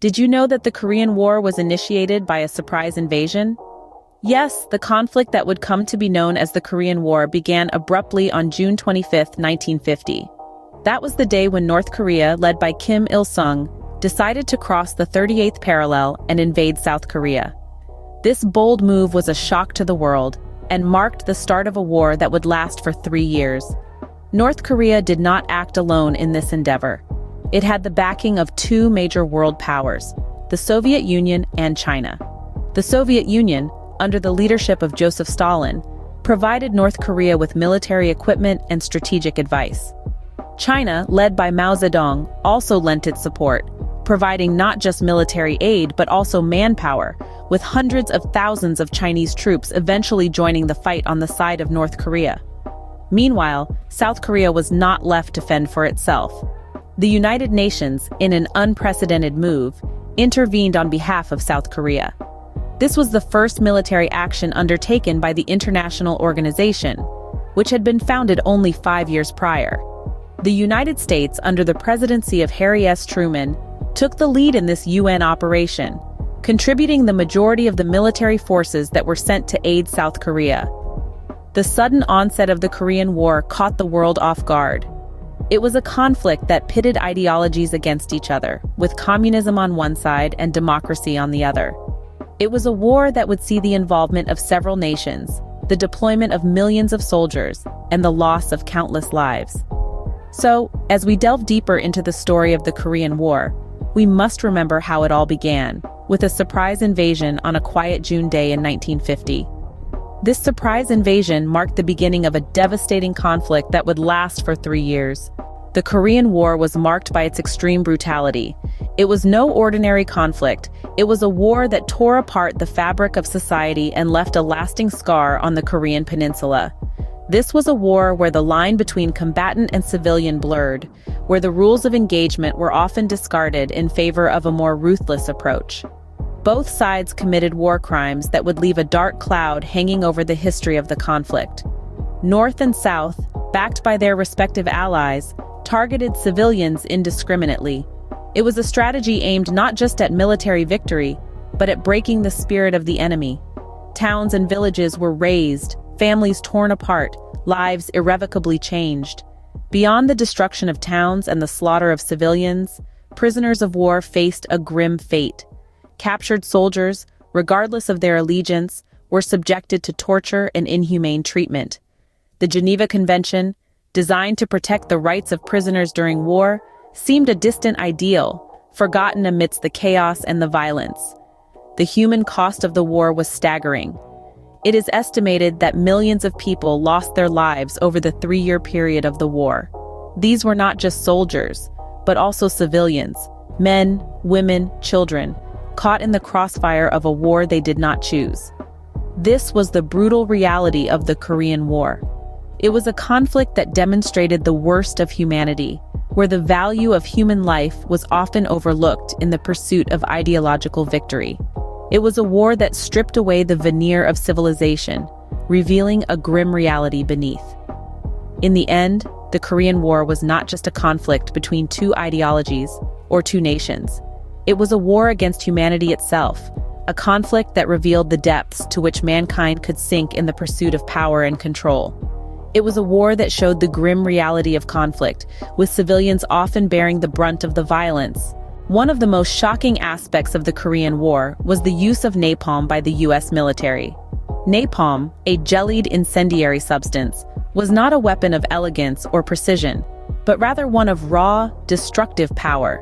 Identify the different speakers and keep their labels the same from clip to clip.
Speaker 1: Did you know that the Korean War was initiated by a surprise invasion? Yes, the conflict that would come to be known as the Korean War began abruptly on June 25, 1950. That was the day when North Korea, led by Kim Il-sung, decided to cross the 38th parallel and invade South Korea. This bold move was a shock to the world and marked the start of a war that would last for 3 years. North Korea did not act alone in this endeavor. It had the backing of two major world powers, the Soviet Union and China. The Soviet Union, under the leadership of Joseph Stalin, provided North Korea with military equipment and strategic advice. China, led by Mao Zedong, also lent its support, providing not just military aid but also manpower, with hundreds of thousands of Chinese troops eventually joining the fight on the side of North Korea. Meanwhile, South Korea was not left to fend for itself. The United Nations, in an unprecedented move, intervened on behalf of South Korea. This was the first military action undertaken by the international organization, which had been founded only 5 years prior. The United States, under the presidency of Harry S. Truman, took the lead in this UN operation, contributing the majority of the military forces that were sent to aid South Korea. The sudden onset of the Korean War caught the world off guard. It was a conflict that pitted ideologies against each other, with communism on one side and democracy on the other. It was a war that would see the involvement of several nations, the deployment of millions of soldiers, and the loss of countless lives. So, as we delve deeper into the story of the Korean War, we must remember how it all began, with a surprise invasion on a quiet June day in 1950. This surprise invasion marked the beginning of a devastating conflict that would last for 3 years. The Korean War was marked by its extreme brutality. It was no ordinary conflict. It was a war that tore apart the fabric of society and left a lasting scar on the Korean peninsula. This was a war where the line between combatant and civilian blurred, where the rules of engagement were often discarded in favor of a more ruthless approach. Both sides committed war crimes that would leave a dark cloud hanging over the history of the conflict. North and South, backed by their respective allies, targeted civilians indiscriminately. It was a strategy aimed not just at military victory, but at breaking the spirit of the enemy. Towns and villages were razed, families torn apart, lives irrevocably changed. Beyond the destruction of towns and the slaughter of civilians, prisoners of war faced a grim fate. Captured soldiers, regardless of their allegiance, were subjected to torture and inhumane treatment. The Geneva Convention, designed to protect the rights of prisoners during war, seemed a distant ideal, forgotten amidst the chaos and the violence. The human cost of the war was staggering. It is estimated that millions of people lost their lives over the 3-year period of the war. These were not just soldiers, but also civilians, men, women, children, caught in the crossfire of a war they did not choose. This was the brutal reality of the Korean War. It was a conflict that demonstrated the worst of humanity, where the value of human life was often overlooked in the pursuit of ideological victory. It was a war that stripped away the veneer of civilization, revealing a grim reality beneath. In the end, the Korean War was not just a conflict between two ideologies or two nations. It was a war against humanity itself, a conflict that revealed the depths to which mankind could sink in the pursuit of power and control. It was a war that showed the grim reality of conflict, with civilians often bearing the brunt of the violence. One of the most shocking aspects of the Korean War was the use of napalm by the US military. Napalm, a jellied incendiary substance, was not a weapon of elegance or precision, but rather one of raw, destructive power.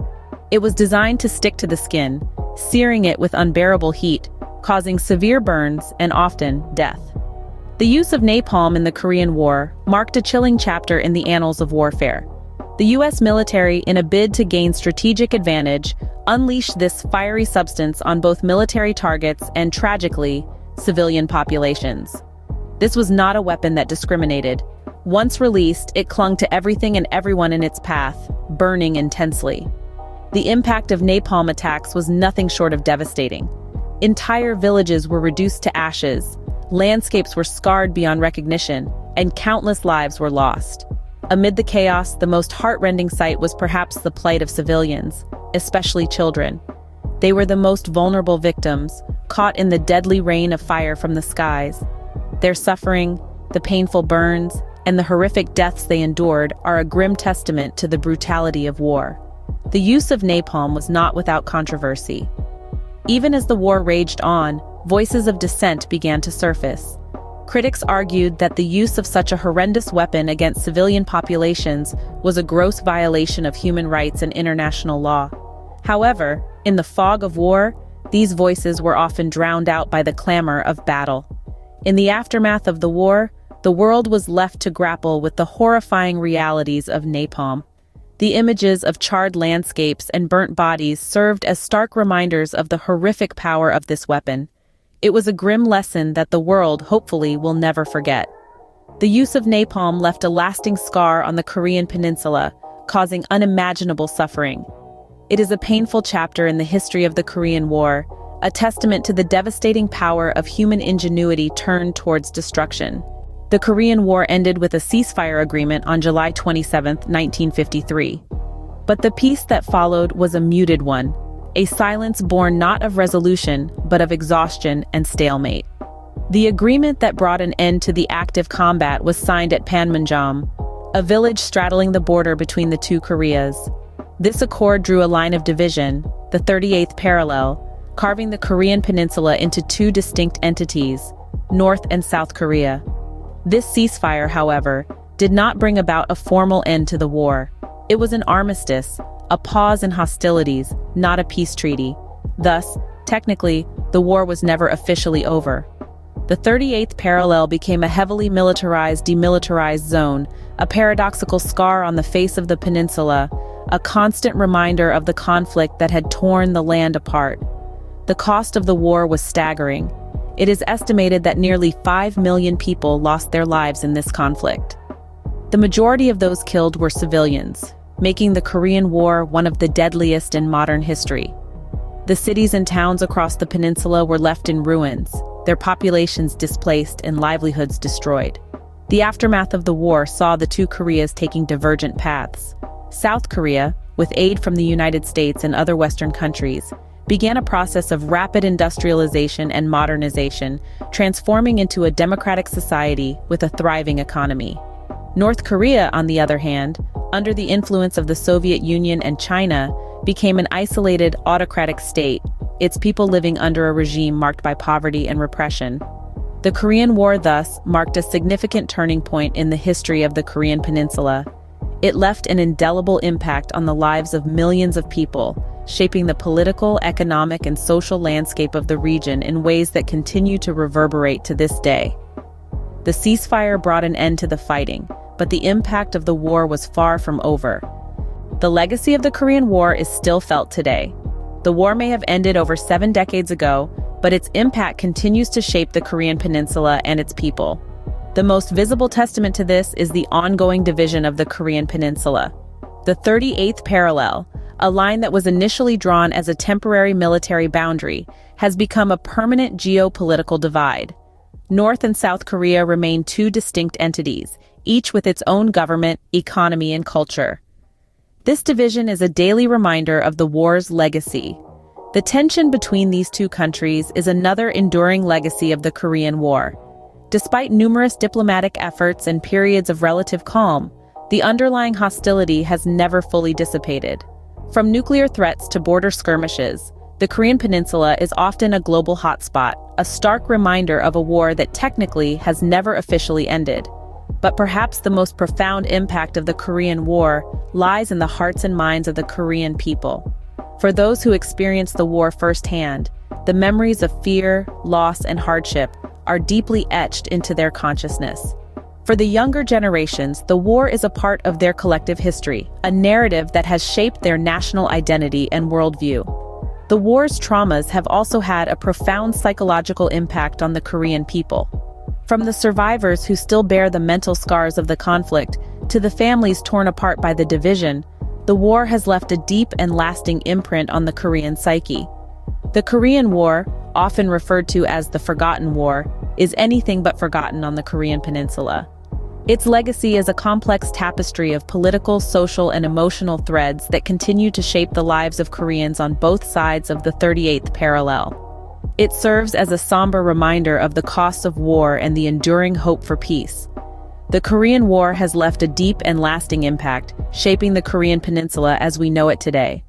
Speaker 1: It was designed to stick to the skin, searing it with unbearable heat, causing severe burns and often death. The use of napalm in the Korean War marked a chilling chapter in the annals of warfare. The US military, in a bid to gain strategic advantage, unleashed this fiery substance on both military targets and, tragically, civilian populations. This was not a weapon that discriminated. Once released, it clung to everything and everyone in its path, burning intensely. The impact of napalm attacks was nothing short of devastating. Entire villages were reduced to ashes, landscapes were scarred beyond recognition, and countless lives were lost. Amid the chaos, the most heart-rending sight was perhaps the plight of civilians, especially children. They were the most vulnerable victims, caught in the deadly rain of fire from the skies. Their suffering, the painful burns, and the horrific deaths they endured are a grim testament to the brutality of war. The use of napalm was not without controversy. Even as the war raged on, voices of dissent began to surface. Critics argued that the use of such a horrendous weapon against civilian populations was a gross violation of human rights and international law. However, in the fog of war, these voices were often drowned out by the clamor of battle. In the aftermath of the war, the world was left to grapple with the horrifying realities of napalm. The images of charred landscapes and burnt bodies served as stark reminders of the horrific power of this weapon. It was a grim lesson that the world, hopefully, will never forget. The use of napalm left a lasting scar on the Korean peninsula, causing unimaginable suffering. It is a painful chapter in the history of the Korean War, a testament to the devastating power of human ingenuity turned towards destruction. The Korean War ended with a ceasefire agreement on July 27, 1953. But the peace that followed was a muted one, a silence born not of resolution, but of exhaustion and stalemate. The agreement that brought an end to the active combat was signed at Panmunjom, a village straddling the border between the two Koreas. This accord drew a line of division, the 38th parallel, carving the Korean peninsula into two distinct entities, North and South Korea. This ceasefire, however, did not bring about a formal end to the war. It was an armistice, a pause in hostilities, not a peace treaty. Thus, technically, the war was never officially over. The 38th parallel became a heavily militarized, demilitarized zone, a paradoxical scar on the face of the peninsula, a constant reminder of the conflict that had torn the land apart. The cost of the war was staggering. It is estimated that nearly 5 million people lost their lives in this conflict. The majority of those killed were civilians, making the Korean War one of the deadliest in modern history. The cities and towns across the peninsula were left in ruins, their populations displaced and livelihoods destroyed. The aftermath of the war saw the two Koreas taking divergent paths. South Korea, with aid from the United States and other Western countries, began a process of rapid industrialization and modernization, transforming into a democratic society with a thriving economy. North Korea, on the other hand, under the influence of the Soviet Union and China, became an isolated, autocratic state, its people living under a regime marked by poverty and repression. The Korean War thus marked a significant turning point in the history of the Korean peninsula. It left an indelible impact on the lives of millions of people, shaping the political, economic, and social landscape of the region in ways that continue to reverberate to this day. The ceasefire brought an end to the fighting, but the impact of the war was far from over. The legacy of the Korean War is still felt today. The war may have ended over 7 decades ago, but its impact continues to shape the Korean peninsula and its people. The most visible testament to this is the ongoing division of the Korean peninsula. The 38th parallel, a line that was initially drawn as a temporary military boundary, has become a permanent geopolitical divide. North and South Korea remain two distinct entities, each with its own government, economy, and culture. This division is a daily reminder of the war's legacy. The tension between these two countries is another enduring legacy of the Korean War. Despite numerous diplomatic efforts and periods of relative calm, the underlying hostility has never fully dissipated. From nuclear threats to border skirmishes, the Korean peninsula is often a global hotspot, a stark reminder of a war that technically has never officially ended. But perhaps the most profound impact of the Korean War lies in the hearts and minds of the Korean people. For those who experienced the war firsthand, the memories of fear, loss, and hardship are deeply etched into their consciousness. For the younger generations, the war is a part of their collective history, a narrative that has shaped their national identity and worldview. The war's traumas have also had a profound psychological impact on the Korean people. From the survivors who still bear the mental scars of the conflict, to the families torn apart by the division, the war has left a deep and lasting imprint on the Korean psyche. The Korean War, often referred to as the Forgotten War, is anything but forgotten on the Korean peninsula. Its legacy is a complex tapestry of political, social, and emotional threads that continue to shape the lives of Koreans on both sides of the 38th parallel. It serves as a somber reminder of the costs of war and the enduring hope for peace. The Korean War has left a deep and lasting impact, shaping the Korean peninsula as we know it today.